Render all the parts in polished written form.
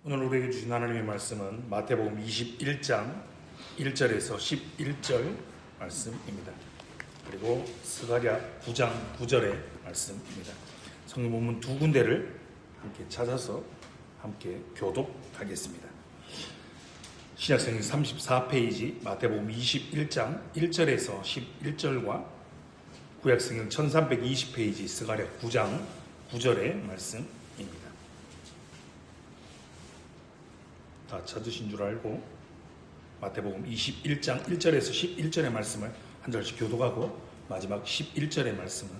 오늘 우리에게 주신 하나님의 말씀은 마태복음 21장 1절에서 11절 말씀입니다. 그리고 스가랴 9장 9절의 말씀입니다. 성경 본문 두 군데를 함께 찾아서 함께 교독하겠습니다. 신약성경 34페이지 마태복음 21장 1절에서 11절과 구약성경 1320페이지 스가랴 9장 9절의 말씀입니다. 다 찾으신 줄 알고 마태복음 21장 1절에서 11절의 말씀을 한 절씩 교독하고 마지막 11절의 말씀은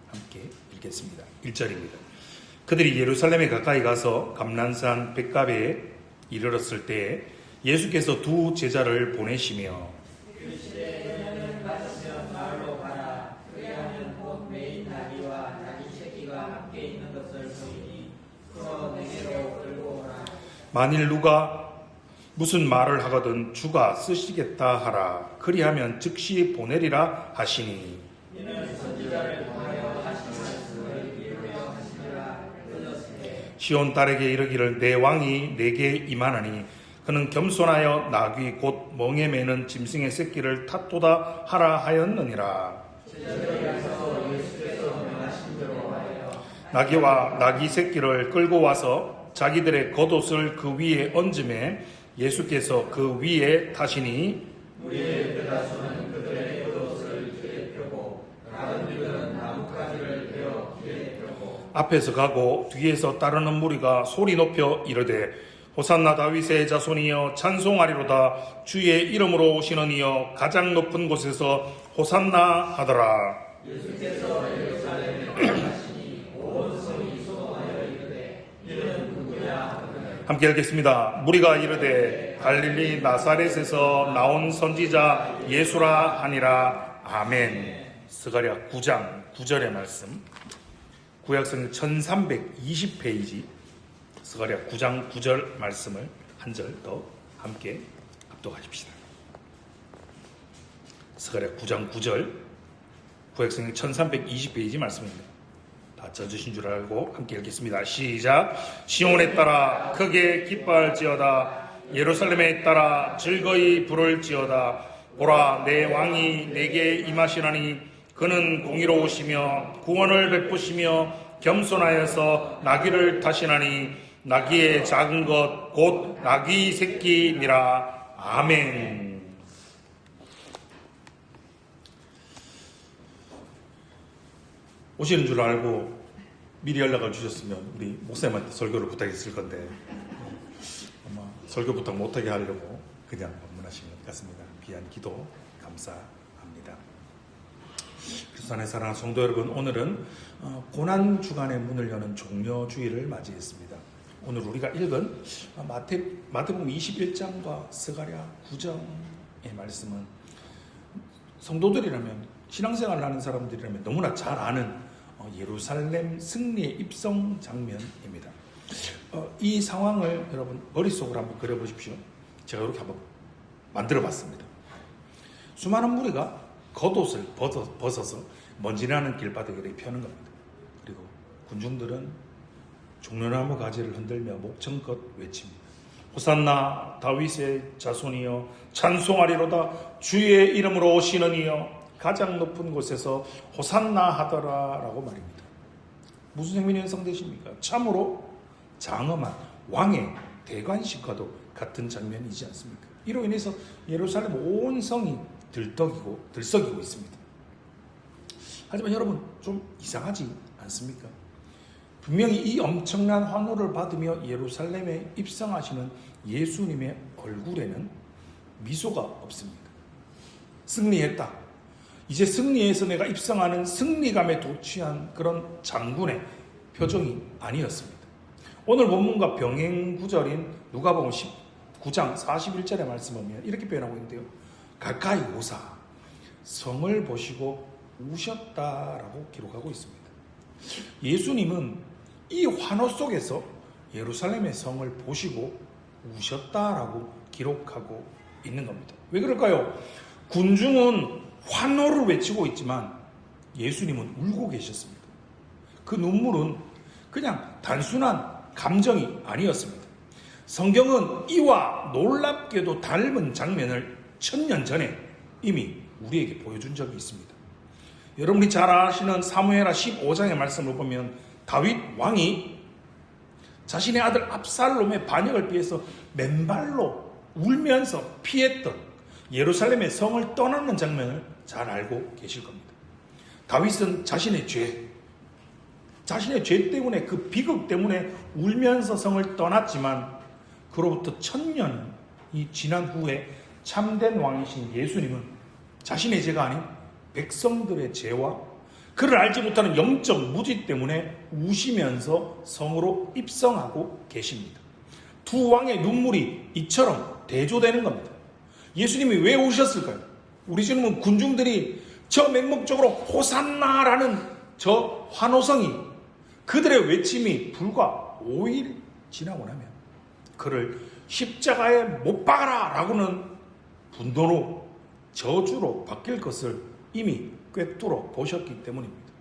함께 읽겠습니다. 1절입니다. 그들이 예루살렘에 가까이 가서 감난산 벳가베에 이르렀을 때에 예수께서 두 제자를 보내시며 만일 누가 무슨 말을 하거든 주가 쓰시겠다 하라. 그리하면 즉시 보내리라 하시니 시온 딸에게 이르기를 내 왕이 내게 임하나니 그는 겸손하여 나귀 곧 멍에 매는 짐승의 새끼를 탓도다 하라 하였느니라. 나귀와 나귀 새끼를 끌고 와서 자기들의 겉옷을 그 위에 얹음에 예수께서 그 위에 타시니 무리의 대다수는 그들의 겉옷을 길에 펴고 다른 이들은 나뭇가지를 베어 길에 펴고 앞에서 가고 뒤에서 따르는 무리가 소리 높여 이르되 호산나 다윗의 자손이여 찬송하리로다. 주의 이름으로 오시는 이여 가장 높은 곳에서 호산나 하더라. 예수께서 예루살렘에 가시니 온 성이 소동하여 이르되 이는 누구냐. 함께 읽겠습니다. 무리가 이르되 갈릴리 나사렛에서 나온 선지자 예수라 하니라. 아멘. 스가랴 9장 9절의 말씀, 구약성경 1320페이지 스가랴 9장 9절 말씀을 한 절 더 함께 합독하십시다. 스가랴 9장 9절 구약성경 1320페이지 말씀입니다. 다 찾으신 줄 알고 함께 읽겠습니다. 시작. 시온에 따라 크게 기뻐할지어다. 예루살렘에 따라 즐거이 부를지어다. 보라, 내 왕이 내게 임하시나니 그는 공의로우시며 구원을 베푸시며 겸손하여서 나귀를 타시나니 나귀의 작은 것 곧 나귀 새끼니라. 아멘. 오시는 줄 알고 미리 연락을 주셨으면 우리 목사님한테 설교를 부탁했을 건데 아마 설교 부탁 못하게 하려고 그냥 방문하신 것 같습니다. 귀한 기도 감사합니다. 그리스도 안에 사랑하는 성도 여러분, 오늘은 고난주간의 문을 여는 종려주일을 맞이했습니다. 오늘 우리가 읽은 마태복음 21장과 스가랴 9장의 말씀은 성도들이라면, 신앙생활을 하는 사람들이라면 너무나 잘 아는 예루살렘 승리의 입성 장면입니다. 이 상황을 여러분 머릿속으로 한번 그려보십시오. 제가 이렇게 한번 만들어봤습니다. 수많은 무리가 겉옷을 벗어서 먼지나는 길바닥에 펴는 겁니다. 그리고 군중들은 종려나무 가지를 흔들며 목청껏 외칩니다. 호산나 다윗의 자손이여 찬송하리로다. 주의 이름으로 오시는 이여 가장 높은 곳에서 호산나 하더라 라고 말입니다. 무슨 생명이 형성되십니까? 참으로 장엄한 왕의 대관식과도 같은 장면이지 않습니까? 이로 인해서 예루살렘 온 성이 들썩이고 있습니다. 하지만 여러분, 좀 이상하지 않습니까? 분명히 이 엄청난 환호를 받으며 예루살렘에 입성하시는 예수님의 얼굴에는 미소가 없습니다. 승리했다. 이제 승리해서 내가 입성하는 승리감에 도취한 그런 장군의 표정이 아니었습니다. 오늘 본문과 병행 구절인 누가복음 19장 41절의 말씀 보면 이렇게 표현하고 있는데요. 가까이 오사 성을 보시고 우셨다라고 기록하고 있습니다. 예수님은 이 환호 속에서 예루살렘의 성을 보시고 우셨다라고 기록하고 있는 겁니다. 왜 그럴까요? 군중은 환호를 외치고 있지만 예수님은 울고 계셨습니다. 그 눈물은 그냥 단순한 감정이 아니었습니다. 성경은 이와 놀랍게도 닮은 장면을 1000년 전에 이미 우리에게 보여준 적이 있습니다. 여러분이 잘 아시는 사무엘하 15장의 말씀을 보면 다윗 왕이 자신의 아들 압살롬의 반역을 피해서 맨발로 울면서 피했던 예루살렘의 성을 떠나는 장면을 잘 알고 계실 겁니다. 다윗은 자신의 죄 때문에, 그 비극 때문에 울면서 성을 떠났지만 그로부터 1000년이 지난 후에 참된 왕이신 예수님은 자신의 죄가 아닌 백성들의 죄와 그를 알지 못하는 영적 무지 때문에 우시면서 성으로 입성하고 계십니다. 두 왕의 눈물이 이처럼 대조되는 겁니다. 예수님이 왜 오셨을까요? 우리 주님은 군중들이 저 맹목적으로 호산나라는 저 환호성이, 그들의 외침이 불과 5일 지나고 나면 그를 십자가에 못 박아라 라고는 분노로 저주로 바뀔 것을 이미 꿰뚫어 보셨기 때문입니다.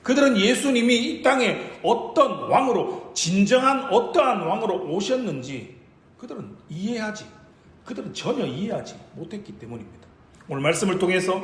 그들은 예수님이 이 땅에 어떤 왕으로, 진정한 어떠한 왕으로 오셨는지 그들은 전혀 이해하지 못했기 때문입니다. 오늘 말씀을 통해서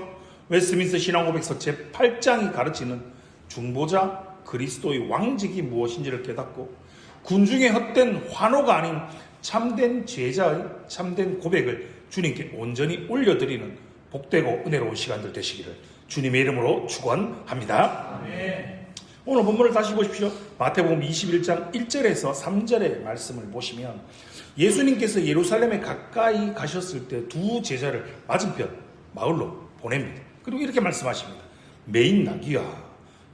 웨스트민스터 신앙고백서 제8장이 가르치는 중보자 그리스도의 왕직이 무엇인지를 깨닫고 군중의 헛된 환호가 아닌 참된 제자의 참된 고백을 주님께 온전히 올려드리는 복되고 은혜로운 시간들 되시기를 주님의 이름으로 축원합니다. 아멘. 오늘 본문을 다시 보십시오. 마태복음 21장 1절에서 3절의 말씀을 보시면 예수님께서 예루살렘에 가까이 가셨을 때 두 제자를 맞은편 마을로 보냅니다. 그리고 이렇게 말씀하십니다. 매인 나귀와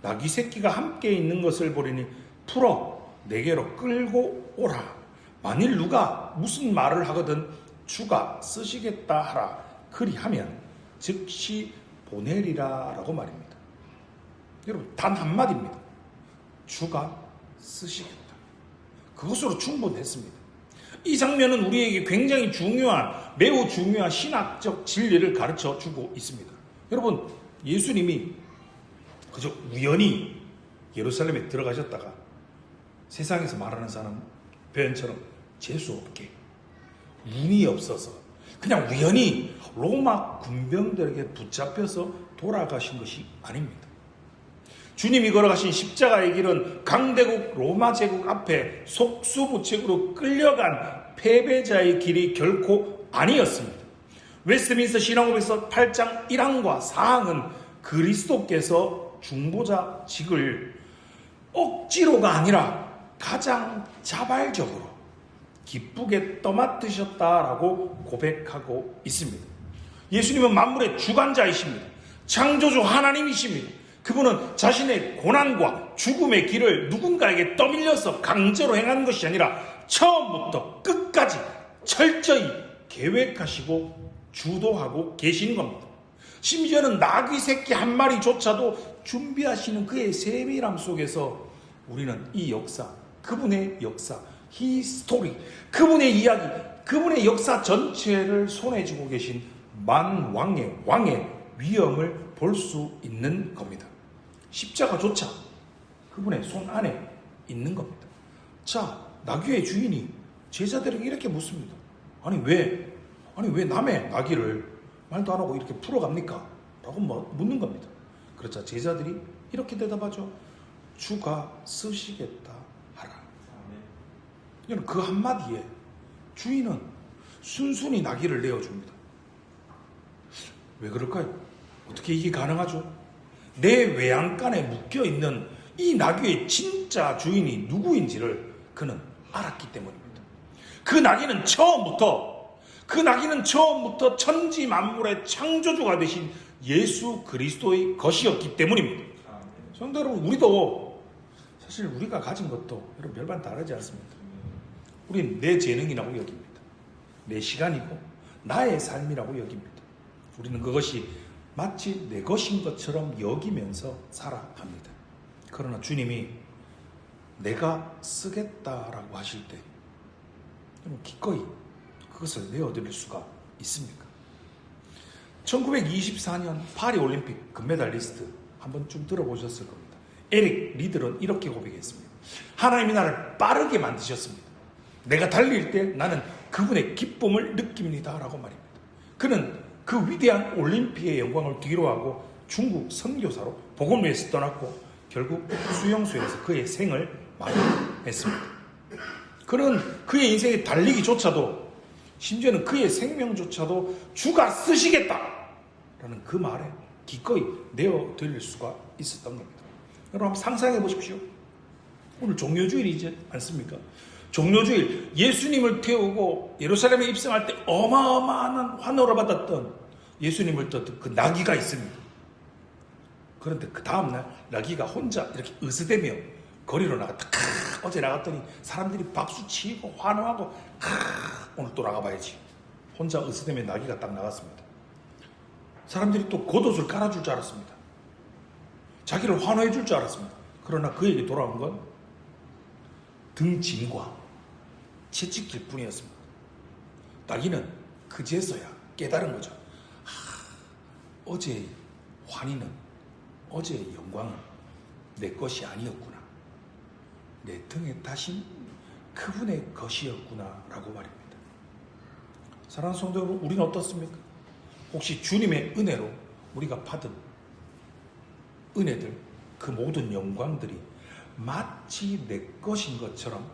나귀 새끼가 함께 있는 것을 보리니 풀어 내게로 끌고 오라. 만일 누가 무슨 말을 하거든 주가 쓰시겠다 하라. 그리하면 즉시 보내리라 라고 말입니다. 여러분, 단 한마디입니다. 주가 쓰시겠다. 그것으로 충분했습니다. 이 장면은 우리에게 굉장히 매우 중요한 신학적 진리를 가르쳐 주고 있습니다. 여러분, 예수님이 그저 우연히 예루살렘에 들어가셨다가 세상에서 말하는 사람 표현처럼 재수없게 운이 없어서 그냥 우연히 로마 군병들에게 붙잡혀서 돌아가신 것이 아닙니다. 주님이 걸어가신 십자가의 길은 강대국 로마 제국 앞에 속수무책으로 끌려간 패배자의 길이 결코 아니었습니다. 웨스트민스터 신앙고백서 8장 1항과 4항은 그리스도께서 중보자직을 억지로가 아니라 가장 자발적으로 기쁘게 떠맡으셨다라고 고백하고 있습니다. 예수님은 만물의 주관자이십니다. 창조주 하나님이십니다. 그분은 자신의 고난과 죽음의 길을 누군가에게 떠밀려서 강제로 행하는 것이 아니라 처음부터 끝까지 철저히 계획하시고 주도하고 계시는 겁니다. 심지어는 나귀 새끼 한 마리조차도 준비하시는 그의 세밀함 속에서 우리는 이 역사, 그분의 역사, 히스토리, 그분의 이야기, 그분의 역사 전체를 손에 쥐고 계신 만왕의 왕의 위엄을 볼 수 있는 겁니다. 십자가조차 그분의 손 안에 있는 겁니다. 자, 나귀의 주인이 제자들에게 이렇게 묻습니다. 아니 왜 남의 나귀를 말도 안 하고 이렇게 풀어갑니까? 라고 묻는 겁니다. 그렇자 제자들이 이렇게 대답하죠. 주가 쓰시겠다 하라. 여러분, 그 한마디에 주인은 순순히 나귀를 내어줍니다. 왜 그럴까요? 어떻게 이게 가능하죠? 내 외양간에 묶여있는 이 나귀의 진짜 주인이 누구인지를 그는 알았기 때문입니다. 그 나귀는 처음부터 천지 만물의 창조주가 되신 예수 그리스도의 것이었기 때문입니다. 성도 여러분, 우리도 사실 우리가 가진 것도 여러분 별반 다르지 않습니다. 우리는 내 재능이라고 여깁니다. 내 시간이고 나의 삶이라고 여깁니다. 우리는 그것이 마치 내 것인 것처럼 여기면서 살아갑니다. 그러나 주님이 내가 쓰겠다라고 하실 때 기꺼이 그것을 내어드릴 수가 있습니까? 1924년 파리올림픽 금메달리스트 한번 좀 들어보셨을 겁니다. 에릭 리들은 이렇게 고백했습니다. 하나님이 나를 빠르게 만드셨습니다. 내가 달릴 때 나는 그분의 기쁨을 느낍니다. 라고 말입니다. 그는 그 위대한 올림픽의 영광을 뒤로하고 중국 선교사로 복음을 위해서 떠났고 결국 수용소에서 그의 생을 마무리했습니다. 그는 그의 인생에 달리기조차도 심지어는 그의 생명조차도 주가 쓰시겠다 라는 그 말에 기꺼이 내어드릴 수가 있었던 겁니다. 여러분 한번 상상해 보십시오. 오늘 종료주일이지 않습니까? 종료주일 예수님을 태우고 예루살렘에 입성할 때 어마어마한 환호를 받았던 예수님을 떴던 그 나귀가 있습니다. 그런데 그 다음날 나귀가 혼자 이렇게 으스대며 거리로 나갔다. 어제 나갔더니 사람들이 박수치고 환호하고 오늘 또 나가봐야지. 혼자 으스대며 나귀가 딱 나갔습니다. 사람들이 또 겉옷을 깔아줄 줄 알았습니다. 자기를 환호해 줄 줄 알았습니다. 그러나 그에게 돌아온 건 등짐과 채찍질 뿐이었습니다. 나귀는 그제서야 깨달은 거죠. 어제의 환희는, 어제의 영광은 내 것이 아니었구나. 내 등에 타신 그분의 것이었구나 라고 말입니다. 사랑하는 성도 여러분, 우리는 어떻습니까? 혹시 주님의 은혜로 우리가 받은 은혜들, 그 모든 영광들이 마치 내 것인 것처럼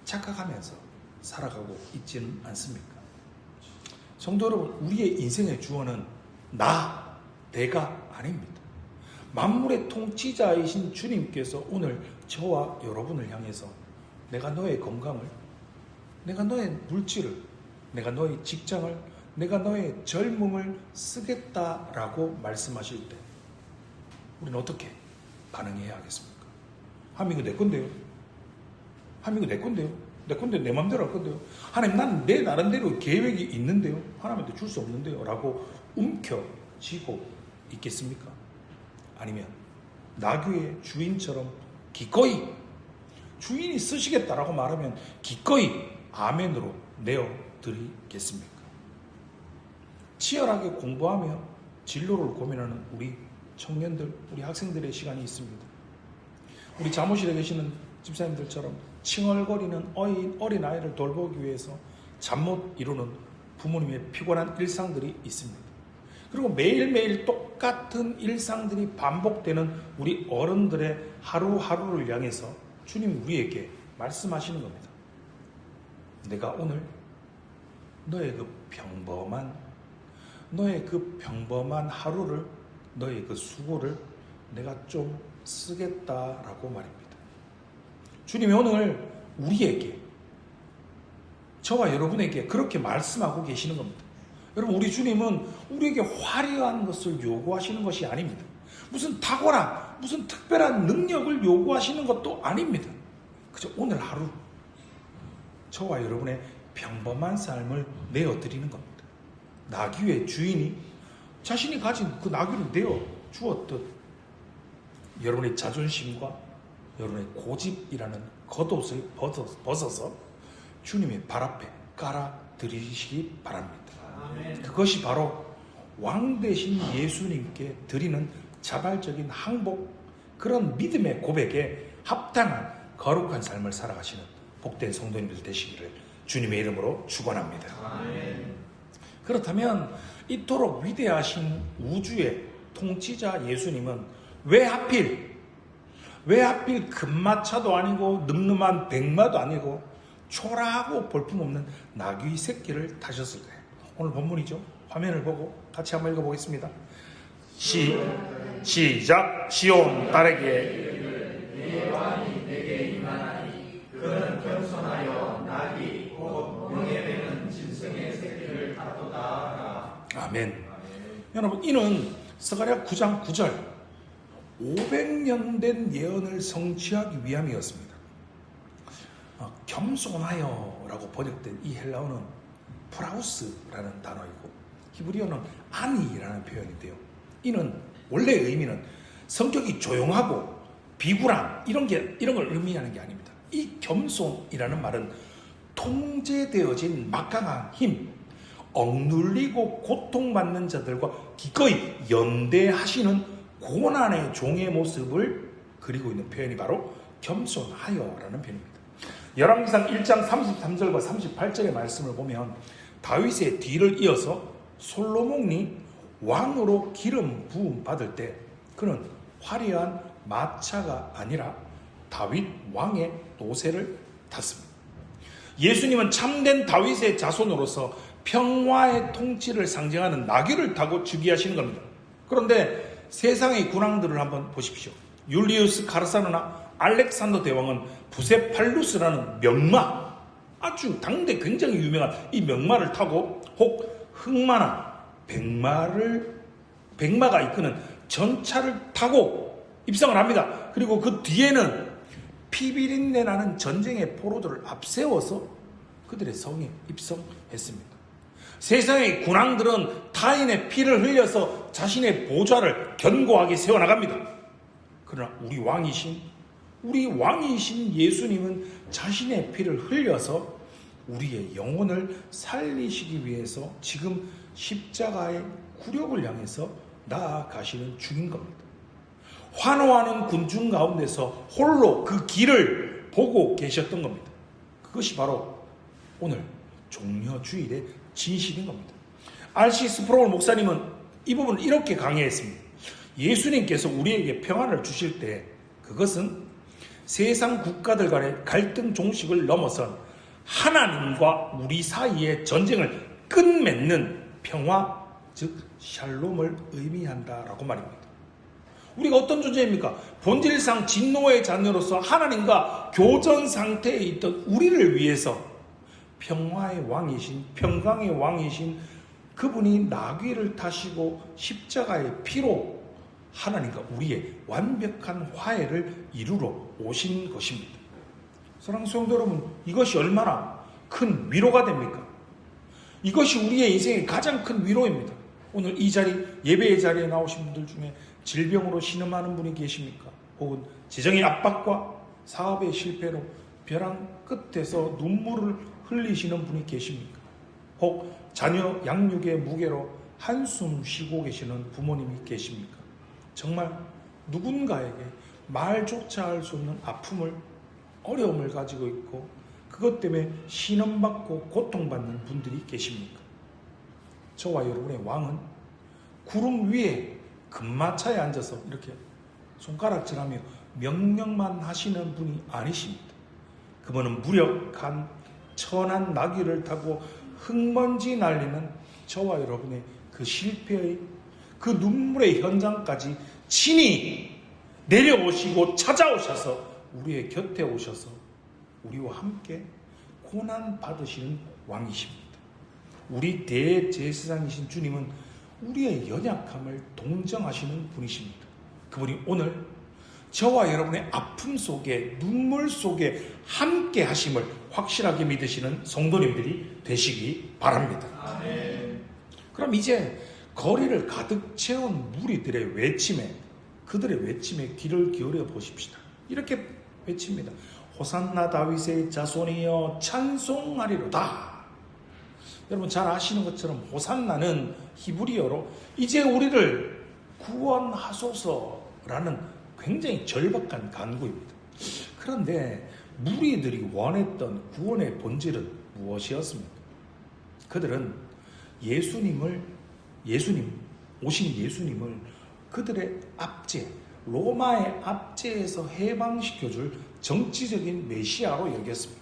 착각하면서 살아가고 있지는 않습니까? 성도 여러분, 우리의 인생의 주어는 내가 아닙니다. 만물의 통치자이신 주님께서 오늘 저와 여러분을 향해서 내가 너의 건강을, 내가 너의 물질을, 내가 너의 직장을, 내가 너의 젊음을 쓰겠다라고 말씀하실 때 우리는 어떻게 반응해야 하겠습니까? 하나님 이거 내 건데요. 하나님 이거 내 건데요. 내 건데 내 마음대로 할 건데요. 하나님 나는 내 나름대로 계획이 있는데요. 하나님한테 줄 수 없는데요. 라고 움켜쥐고 있겠습니까? 아니면 나귀의 주인처럼 기꺼이 주인이 쓰시겠다라고 말하면 기꺼이 아멘으로 내어드리겠습니까? 치열하게 공부하며 진로를 고민하는 우리 청년들, 우리 학생들의 시간이 있습니다. 우리 사무실에 계시는 집사님들처럼 칭얼거리는 어린아이를 돌보기 위해서 잠 못 이루는 부모님의 피곤한 일상들이 있습니다. 그리고 매일매일 똑같은 일상들이 반복되는 우리 어른들의 하루하루를 향해서 주님 우리에게 말씀하시는 겁니다. 내가 오늘 너의 그 평범한 하루를, 너의 그 수고를 내가 좀 쓰겠다라고 말입니다. 주님이 오늘 우리에게, 저와 여러분에게 그렇게 말씀하고 계시는 겁니다. 여러분, 우리 주님은 우리에게 화려한 것을 요구하시는 것이 아닙니다. 무슨 탁월한, 무슨 특별한 능력을 요구하시는 것도 아닙니다. 그저 오늘 하루 저와 여러분의 평범한 삶을 내어드리는 겁니다. 나귀의 주인이 자신이 가진 그 나귀를 내어 주었듯 여러분의 자존심과 여러분의 고집이라는 겉옷을 벗어서 주님의 발 앞에 깔아드리시기 바랍니다. 그것이 바로 왕 되신 예수님께 드리는 자발적인 항복, 그런 믿음의 고백에 합당한 거룩한 삶을 살아가시는 복된 성도님들 되시기를 주님의 이름으로 축원합니다. 그렇다면 이토록 위대하신 우주의 통치자 예수님은 왜 하필 금마차도 아니고 늠름한 백마도 아니고 초라하고 볼품없는 나귀 새끼를 타셨을까요? 오늘 본문이죠. 화면을 보고 같이 한번 읽어보겠습니다. 시작. 시온 딸에게 네 왕이 내게 임하나니 그는 겸손하여 나귀 곧 용에 짐승의 새끼를 타도다. 아멘. 여러분, 이는 스가랴 9장 9절 500년 된 예언을 성취하기 위함이었습니다. 겸손하여 라고 번역된 이 헬라어는 프라우스라는 단어이고 히브리어는 아니라는 표현인데요. 이는 원래 의미는 성격이 조용하고 비굴한 이런 걸 의미하는 게 아닙니다. 이 겸손이라는 말은 통제되어진 막강한 힘, 억눌리고 고통받는 자들과 기꺼이 연대하시는 고난의 종의 모습을 그리고 있는 표현이 바로 겸손하여라는 표현입니다. 열왕기상 1장 33절과 38절의 말씀을 보면 다윗의 뒤를 이어서 솔로몬이 왕으로 기름 부음 받을 때 그는 화려한 마차가 아니라 다윗 왕의 노새를 탔습니다. 예수님은 참된 다윗의 자손으로서 평화의 통치를 상징하는 나귀를 타고 즉위하시는 겁니다. 그런데 세상의 군왕들을 한번 보십시오. 율리우스 카르사르나 알렉산더 대왕은 부세팔루스라는 명마, 아주 당대 굉장히 유명한 이 명마를 타고 혹 흑마나 백마가 이끄는 전차를 타고 입성을 합니다. 그리고 그 뒤에는 피비린내 나는 전쟁의 포로들을 앞세워서 그들의 성에 입성했습니다. 세상의 군왕들은 타인의 피를 흘려서 자신의 보좌를 견고하게 세워나갑니다. 그러나 우리 왕이신 예수님은 자신의 피를 흘려서 우리의 영혼을 살리시기 위해서 지금 십자가의 굴욕을 향해서 나아가시는 중인 겁니다. 환호하는 군중 가운데서 홀로 그 길을 보고 계셨던 겁니다. 그것이 바로 오늘 종려주일의 진실인 겁니다. R.C. 스프로울 목사님은 이 부분을 이렇게 강의했습니다. 예수님께서 우리에게 평안을 주실 때 그것은 세상 국가들 간의 갈등 종식을 넘어선 하나님과 우리 사이의 전쟁을 끝맺는 평화, 즉 샬롬을 의미한다라고 말입니다. 우리가 어떤 존재입니까? 본질상 진노의 자녀로서 하나님과 교전 상태에 있던 우리를 위해서 평화의 왕이신, 평강의 왕이신 그분이 나귀를 타시고 십자가의 피로 하나님과 우리의 완벽한 화해를 이루러 오신 것입니다. 사랑하는 성도 여러분, 이것이 얼마나 큰 위로가 됩니까? 이것이 우리의 인생의 가장 큰 위로입니다. 오늘 이 자리, 예배의 자리에 나오신 분들 중에 질병으로 신음하는 분이 계십니까? 혹은 재정의 압박과 사업의 실패로 벼랑 끝에서 눈물을 흘리시는 분이 계십니까? 혹 자녀 양육의 무게로 한숨 쉬고 계시는 부모님이 계십니까? 정말 누군가에게 말조차 할 수 없는 아픔을, 어려움을 가지고 있고 그것 때문에 신음받고 고통받는 분들이 계십니까? 저와 여러분의 왕은 구름 위에 금마차에 앉아서 이렇게 손가락질하며 명령만 하시는 분이 아니십니다. 그분은 무력한 천한 나귀를 타고 흙먼지 날리는 저와 여러분의 그 실패의 그 눈물의 현장까지 친히 내려오시고 찾아오셔서 우리의 곁에 오셔서 우리와 함께 고난 받으시는 왕이십니다. 우리 대제사장이신 주님은 우리의 연약함을 동정하시는 분이십니다. 그분이 오늘 저와 여러분의 아픔 속에, 눈물 속에 함께 하심을 확실하게 믿으시는 성도님들이 되시기 바랍니다. 아멘. 그럼 이제 거리를 가득 채운 무리들의 외침에, 그들의 외침에 귀를 기울여 보십시다. 이렇게 외칩니다. 호산나 다윗의 자손이여 찬송하리로다. 여러분 잘 아시는 것처럼 호산나는 히브리어로 이제 우리를 구원하소서라는 굉장히 절박한 간구입니다. 그런데 무리들이 원했던 구원의 본질은 무엇이었습니까? 그들은 오신 예수님을 그들의 압제, 로마의 압제에서 해방시켜줄 정치적인 메시아로 여겼습니다.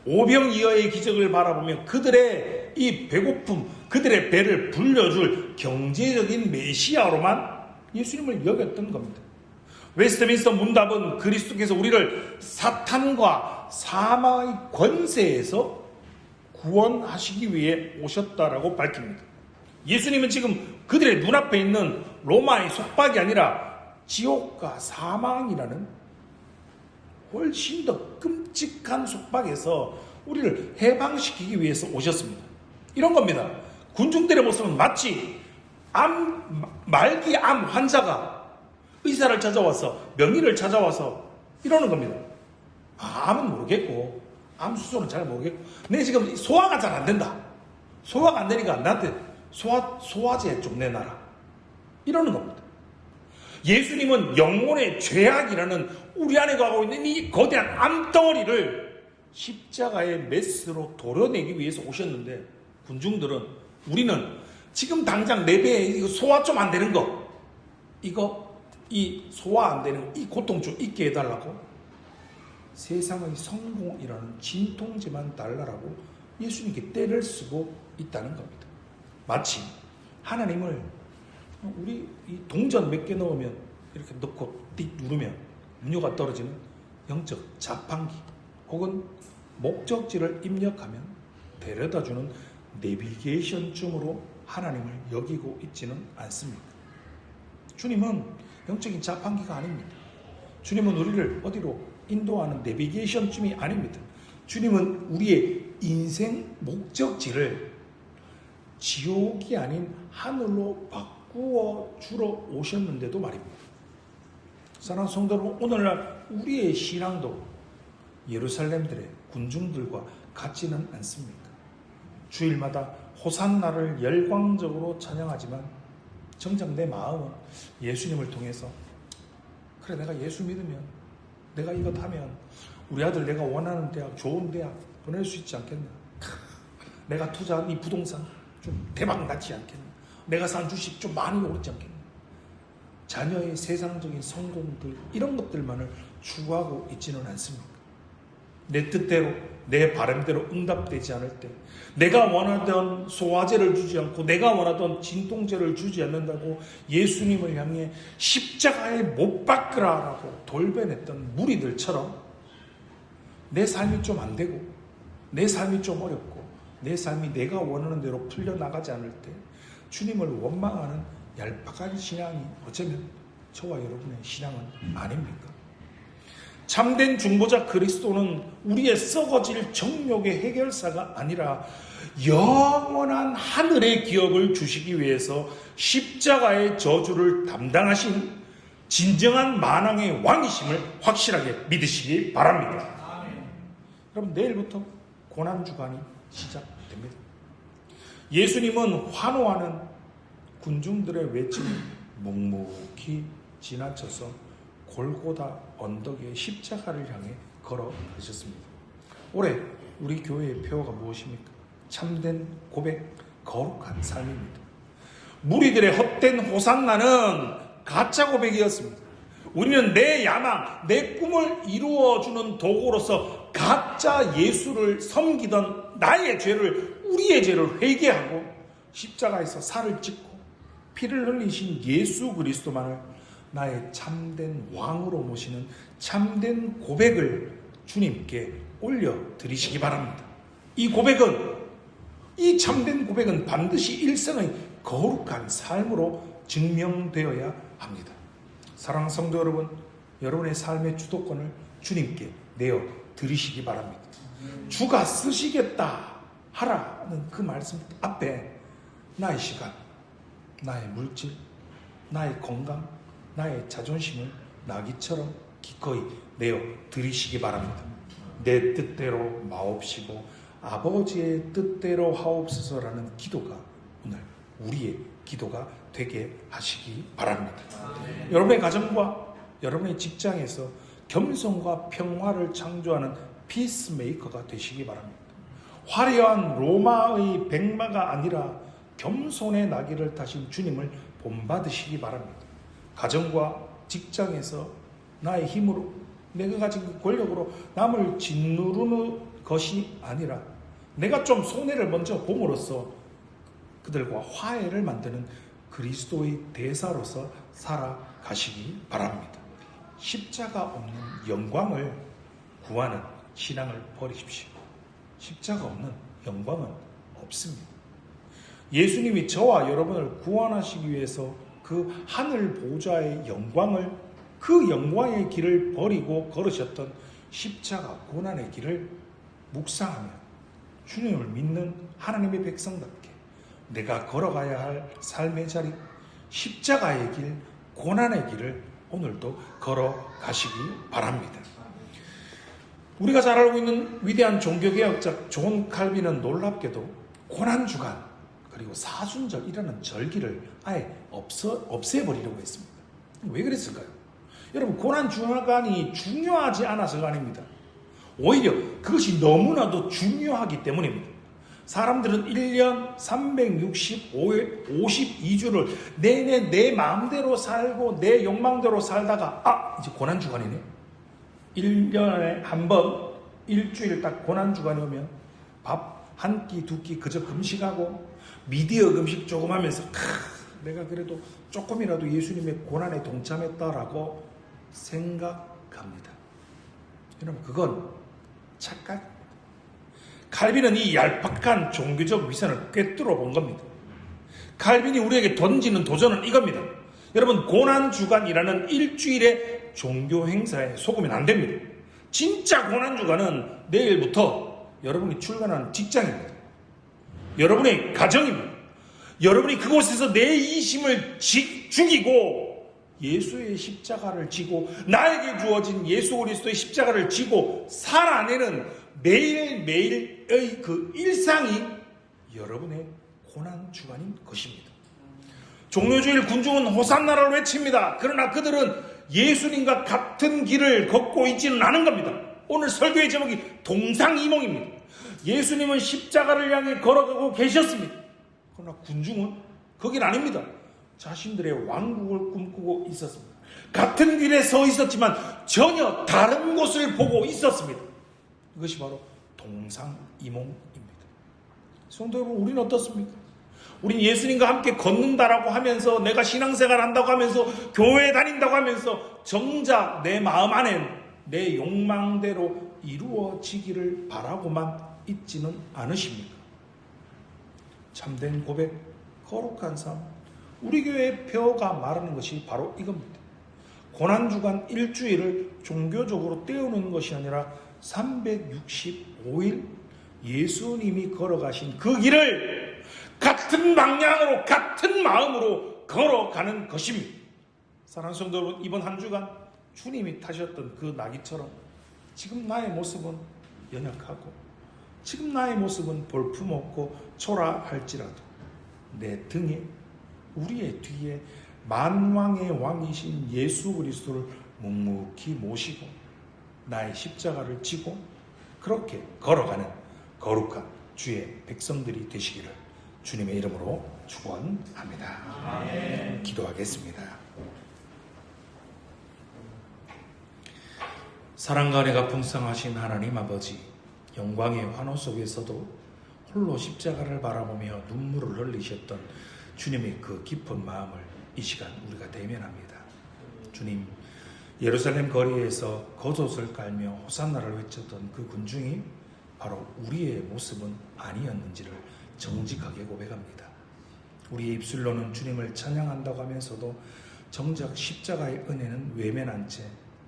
오병이어의 기적을 바라보며 그들의 이 배고픔, 그들의 배를 불려줄 경제적인 메시아로만 예수님을 여겼던 겁니다. 웨스트민스터 문답은 그리스도께서 우리를 사탄과 사망의 권세에서 구원하시기 위해 오셨다라고 밝힙니다. 예수님은 지금 그들의 눈앞에 있는 로마의 속박이 아니라 지옥과 사망이라는 훨씬 더 끔찍한 속박에서 우리를 해방시키기 위해서 오셨습니다. 이런 겁니다. 군중들의 모습은 마치 말기 암 환자가 의사를 찾아와서, 명의를 찾아와서 이러는 겁니다. 암은 모르겠고, 암 수술은 잘 모르겠고, 내 지금 소화가 잘 안 된다. 소화가 안 되니까 나한테 소화제 좀 내놔라. 이러는 겁니다. 예수님은 영혼의 죄악이라는 우리 안에 가고 있는 이 거대한 암덩어리를 십자가의 메스로 도려내기 위해서 오셨는데 군중들은 우리는 지금 당장 내 배에 이거 소화 좀 안 되는 거 이 소화 안 되는 거, 이 고통 좀 있게 해달라고 세상의 성공이라는 진통제만 달라라고 예수님께 떼를 쓰고 있다는 겁니다. 마치 하나님을 우리 이 동전 몇 개 넣으면 이렇게 넣고 띡 누르면 음료가 떨어지는 영적 자판기 혹은 목적지를 입력하면 데려다주는 내비게이션쯤으로 하나님을 여기고 있지는 않습니다. 주님은 영적인 자판기가 아닙니다. 주님은 우리를 어디로 인도하는 내비게이션쯤이 아닙니다. 주님은 우리의 인생 목적지를 지옥이 아닌 하늘로 바꾸어 주러 오셨는데도 말입니다. 사랑하는 성도 여러분, 오늘날 우리의 신앙도 예루살렘들의 군중들과 같지는 않습니까? 주일마다 호산나를 열광적으로 찬양하지만 정작 내 마음은 예수님을 통해서 그래 내가 예수 믿으면 내가 이것 하면 우리 아들 내가 원하는 대학 좋은 대학 보낼 수 있지 않겠나? 내가 투자한 이 부동산 좀 대박 나지 않겠나? 내가 산 주식 좀 많이 오르지 않겠나? 자녀의 세상적인 성공들 이런 것들만을 추구하고 있지는 않습니까? 내 뜻대로 내 바람대로 응답되지 않을 때 내가 원하던 소화제를 주지 않고 내가 원하던 진통제를 주지 않는다고 예수님을 향해 십자가에 못 박으라라고 돌변했던 무리들처럼 내 삶이 좀 안 되고 내 삶이 좀 어렵고 내 삶이 내가 원하는 대로 풀려나가지 않을 때 주님을 원망하는 얄팍한 신앙이 어쩌면 저와 여러분의 신앙은 아닙니까? 참된 중보자 그리스도는 우리의 썩어질 정욕의 해결사가 아니라 영원한 하늘의 기업을 주시기 위해서 십자가의 저주를 담당하신 진정한 만왕의 왕이심을 확실하게 믿으시기 바랍니다. 아멘. 여러분 내일부터 고난주간이 시작됩니다. 예수님은 환호하는 군중들의 외침을 묵묵히 지나쳐서 골고다 언덕의 십자가를 향해 걸어가셨습니다. 올해 우리 교회의 표어가 무엇입니까? 참된 고백, 거룩한 삶입니다. 무리들의 헛된 호산나는 가짜 고백이었습니다. 우리는 내 야망, 내 꿈을 이루어주는 도구로서 가짜 예수를 섬기던 나의 죄를, 우리의 죄를 회개하고 십자가에서 살을 찢고 피를 흘리신 예수 그리스도만을 나의 참된 왕으로 모시는 참된 고백을 주님께 올려드리시기 바랍니다. 이 참된 고백은 반드시 일생의 거룩한 삶으로 증명되어야 합니다. 사랑하는 성도 여러분, 여러분의 삶의 주도권을 주님께 내어 드리시기 바랍니다. 주가 쓰시겠다 하라는 그 말씀 앞에 나의 시간, 나의 물질, 나의 건강, 나의 자존심을 나귀처럼 기꺼이 내어 드리시기 바랍니다. 내 뜻대로 마옵시고 아버지의 뜻대로 하옵소서라는 기도가 오늘 우리의 기도가 되게 하시기 바랍니다. 여러분의 가정과 여러분의 직장에서 겸손과 평화를 창조하는 피스메이커가 되시기 바랍니다. 화려한 로마의 백마가 아니라 겸손의 나귀를 타신 주님을 본받으시기 바랍니다. 가정과 직장에서 나의 힘으로 내가 가진 그 권력으로 남을 짓누르는 것이 아니라 내가 좀 손해를 먼저 봄으로써 그들과 화해를 만드는 그리스도의 대사로서 살아가시기 바랍니다. 십자가 없는 영광을 구하는 신앙을 버리십시오. 십자가 없는 영광은 없습니다. 예수님이 저와 여러분을 구원하시기 위해서 그 하늘 보좌의 영광을, 그 영광의 길을 버리고 걸으셨던 십자가 고난의 길을 묵상하며 주님을 믿는 하나님의 백성답게 내가 걸어가야 할 삶의 자리, 십자가의 길, 고난의 길을 오늘도 걸어가시기 바랍니다. 우리가 잘 알고 있는 위대한 종교개혁자 존 칼빈은 놀랍게도 고난주간 그리고 사순절이라는 절기를 아예 없애버리려고 했습니다. 왜 그랬을까요? 여러분, 고난주간이 중요하지 않아서가 아닙니다. 오히려 그것이 너무나도 중요하기 때문입니다. 사람들은 1년 365일 52주를 내내 내 마음대로 살고 내 욕망대로 살다가 이제 고난주간이네. 1년에 한 번 일주일 딱 고난주간이 오면 밥 한 끼 두 끼 그저 금식하고 미디어 금식 조금 하면서 내가 그래도 조금이라도 예수님의 고난에 동참했다라고 생각합니다. 여러분 그건 착각. 칼빈은 이 얄팍한 종교적 위선을 꿰뚫어 본 겁니다. 칼빈이 우리에게 던지는 도전은 이겁니다. 여러분 고난주간이라는 일주일의 종교 행사에 속으면 안 됩니다. 진짜 고난주간은 내일부터 여러분이 출근하는 직장입니다. 여러분의 가정입니다. 여러분이 그곳에서 내 이심을 죽이고 예수의 십자가를 지고 나에게 주어진 예수 그리스도의 십자가를 지고 살아내는 매일매일의 그 일상이 여러분의 고난주간인 것입니다. 종료주일 군중은 호산나를 외칩니다. 그러나 그들은 예수님과 같은 길을 걷고 있지는 않은 겁니다. 오늘 설교의 제목이 동상이몽입니다. 예수님은 십자가를 향해 걸어가고 계셨습니다. 그러나 군중은 거긴 아닙니다. 자신들의 왕국을 꿈꾸고 있었습니다. 같은 길에 서 있었지만 전혀 다른 곳을 보고 있었습니다. 이것이 바로 동상이몽입니다. 성도 여러분, 우리는 어떻습니까? 우린 예수님과 함께 걷는다라고 하면서, 내가 신앙생활 한다고 하면서, 교회에 다닌다고 하면서 정작 내 마음 안엔 내 욕망대로 이루어지기를 바라고만 있지는 않으십니까? 참된 고백, 거룩한 삶, 우리 교회의 표가 말하는 것이 바로 이겁니다. 고난주간 일주일을 종교적으로 때우는 것이 아니라 365일 예수님이 걸어가신 그 길을 같은 방향으로 같은 마음으로 걸어가는 것입니다. 사랑하는 성도 여러분, 이번 한 주간 주님이 타셨던 그 나귀처럼 지금 나의 모습은 연약하고 지금 나의 모습은 볼품없고 초라할지라도 내 등에, 우리의 뒤에 만왕의 왕이신 예수 그리스도를 묵묵히 모시고 나의 십자가를 지고 그렇게 걸어가는 거룩한 주의 백성들이 되시기를 주님의 이름으로 축원합니다. 아멘. 기도하겠습니다. 사랑과 은혜가 풍성하신 하나님 아버지, 영광의 환호 속에서도 홀로 십자가를 바라보며 눈물을 흘리셨던 주님의 그 깊은 마음을 이 시간 우리가 대면합니다. 주님, 예루살렘 거리에서 겉옷을 깔며 호산나를 외쳤던 그 군중이 바로 우리의 모습은 아니었는지를 정직하게 고백합니다. 우리의 입술로는 주님을 찬양한다고 하면서도 정작 십자가의 은혜는 외면한 채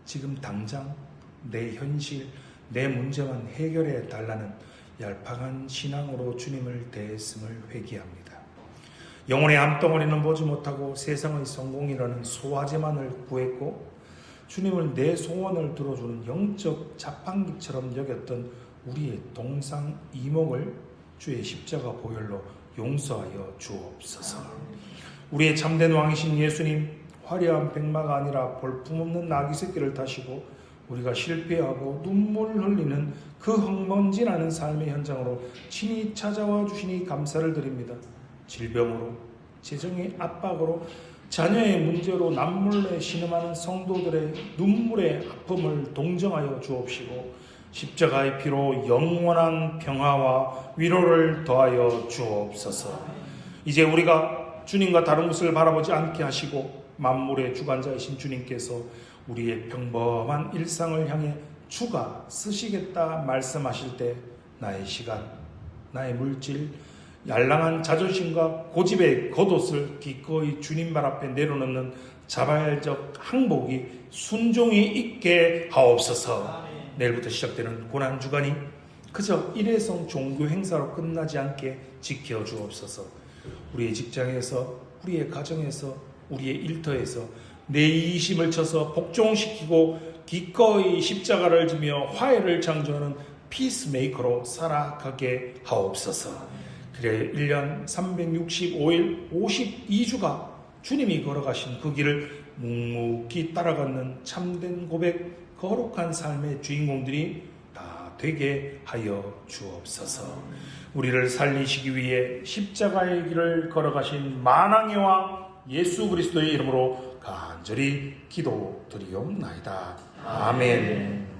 지금 당장 내 현실, 내 문제만 해결해 달라는 얄팍한 신앙으로 주님을 대했음을 회개합니다. 영혼의 암덩어리는 보지 못하고 세상의 성공이라는 소화제만을 구했고 주님을 내 소원을 들어주는 영적 자판기처럼 여겼던 우리의 동상이몽을 주의 십자가 보혈로 용서하여 주옵소서. 우리의 참된 왕이신 예수님, 화려한 백마가 아니라 볼품없는 나귀 새끼를 타시고 우리가 실패하고 눈물 흘리는 그 흙먼지나는 삶의 현장으로 친히 찾아와 주시니 감사를 드립니다. 질병으로, 재정의 압박으로, 자녀의 문제로 남몰래 신음하는 성도들의 눈물의 아픔을 동정하여 주옵시고 십자가의 피로 영원한 평화와 위로를 더하여 주옵소서. 이제 우리가 주님과 다른 것을 바라보지 않게 하시고 만물의 주관자이신 주님께서 우리의 평범한 일상을 향해 주가 쓰시겠다 말씀하실 때 나의 시간, 나의 물질, yar랑한 자존심과 고집의 겉옷을 기꺼이 주님 발 앞에 내려놓는 자발적 항복이 순종이 있게 하옵소서. 내일부터 시작되는 고난주간이 그저 일회성 종교 행사로 끝나지 않게 지켜주옵소서. 우리의 직장에서, 우리의 가정에서, 우리의 일터에서 내 이심을 쳐서 복종시키고 기꺼이 십자가를 지며 화해를 창조하는 피스메이커로 살아가게 하옵소서. 그래 1년 365일 52주가 주님이 걸어가신 그 길을 묵묵히 따라가는 참된 고백, 거룩한 삶의 주인공들이 다 되게 하여 주옵소서. 우리를 살리시기 위해 십자가의 길을 걸어가신 만왕의 왕 예수 그리스도의 이름으로 간절히 기도드리옵나이다. 아멘.